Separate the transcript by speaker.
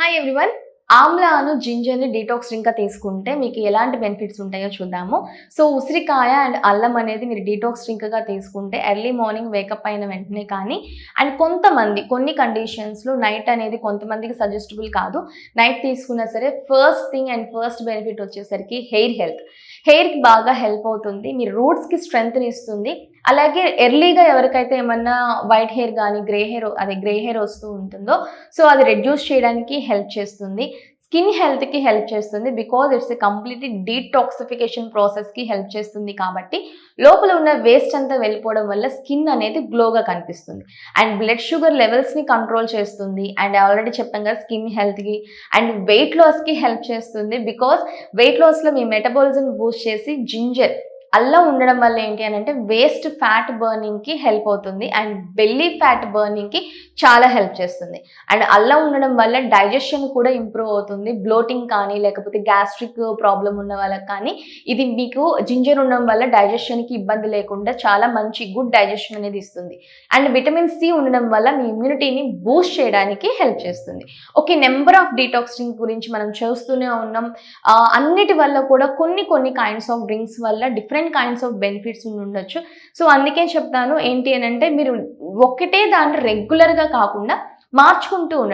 Speaker 1: Hi everyone. ఆమ్లాను జింజర్ని detox డ్రింక్గా తీసుకుంటే మీకు ఎలాంటి బెనిఫిట్స్ ఉంటాయో చూద్దాము. సో ఉసిరికాయ అండ్ అల్లం అనేది మీరు డీటాక్స్ డ్రింక్గా తీసుకుంటే ఎర్లీ మార్నింగ్ వేకప్ అయిన వెంటనే కానీ అండ్ కొన్ని కండిషన్స్లో నైట్ అనేది కొంతమందికి సజెస్టబుల్ కాదు. నైట్ తీసుకున్నా సరే first thing and first benefit వచ్చేసరికి హెయిర్కి బాగా హెల్ప్ అవుతుంది. మీ రూట్స్కి స్ట్రెంగ్త్ని ఇస్తుంది. అలాగే ఎర్లీగా ఎవరికైతే ఏమన్నా వైట్ హెయిర్ కానీ గ్రే హెయిర్ వస్తూ ఉంటుందో సో అది రెడ్యూస్ చేయడానికి హెల్ప్ చేస్తుంది. స్కిన్ హెల్త్కి హెల్ప్ చేస్తుంది. Because it's a completely detoxification ప్రాసెస్కి హెల్ప్ చేస్తుంది. కాబట్టి లోపల ఉన్న వేస్ట్ అంతా వెళ్ళిపోవడం వల్ల స్కిన్ అనేది గ్లోగా కనిపిస్తుంది. అండ్ బ్లడ్ షుగర్ లెవెల్స్ని కంట్రోల్ చేస్తుంది. అండ్ ఆల్రెడీ చెప్పాం కదా స్కిన్ హెల్త్కి అండ్ వెయిట్ లాస్కి హెల్ప్ చేస్తుంది. బికాజ్ వెయిట్ లాస్లో మీ మెటబాలిజం బూస్ట్ చేసి అల్లం ఉండడం వల్ల ఏంటి అని అంటే వేస్ట్ ఫ్యాట్ బర్నింగ్కి హెల్ప్ అవుతుంది. అండ్ బెల్లీ ఫ్యాట్ బర్నింగ్కి చాలా హెల్ప్ చేస్తుంది. అండ్ అల్లం ఉండడం వల్ల డైజెషన్ కూడా ఇంప్రూవ్ అవుతుంది. బ్లోటింగ్ కానీ లేకపోతే గ్యాస్ట్రిక్ ప్రాబ్లం ఉన్న వాళ్ళకి కానీ ఇది మీకు జింజర్ ఉండడం వల్ల డైజెషన్కి ఇబ్బంది లేకుండా చాలా మంచి గుడ్ డైజెషన్ అనేది ఇస్తుంది. అండ్ విటమిన్ సి ఉండడం వల్ల మీ ఇమ్యూనిటీని బూస్ట్ చేయడానికి హెల్ప్ చేస్తుంది. Okay, number of detox drink గురించి మనం చూస్తూనే ఉన్నాం. అన్నిటి వల్ల కూడా కొన్ని కైండ్స్ ఆఫ్ డ్రింక్స్ వల్ల డిఫరెంట్ కైండ్స్ ఆఫ్ బెనిఫిట్స్ ఉండొచ్చు. సో అందుకే చెప్తాను ఏంటి అని అంటే మీరు ఒకటే దాన్ని రెగ్యులర్గా కాకుండా మార్చుకుంటూ ఉండండి.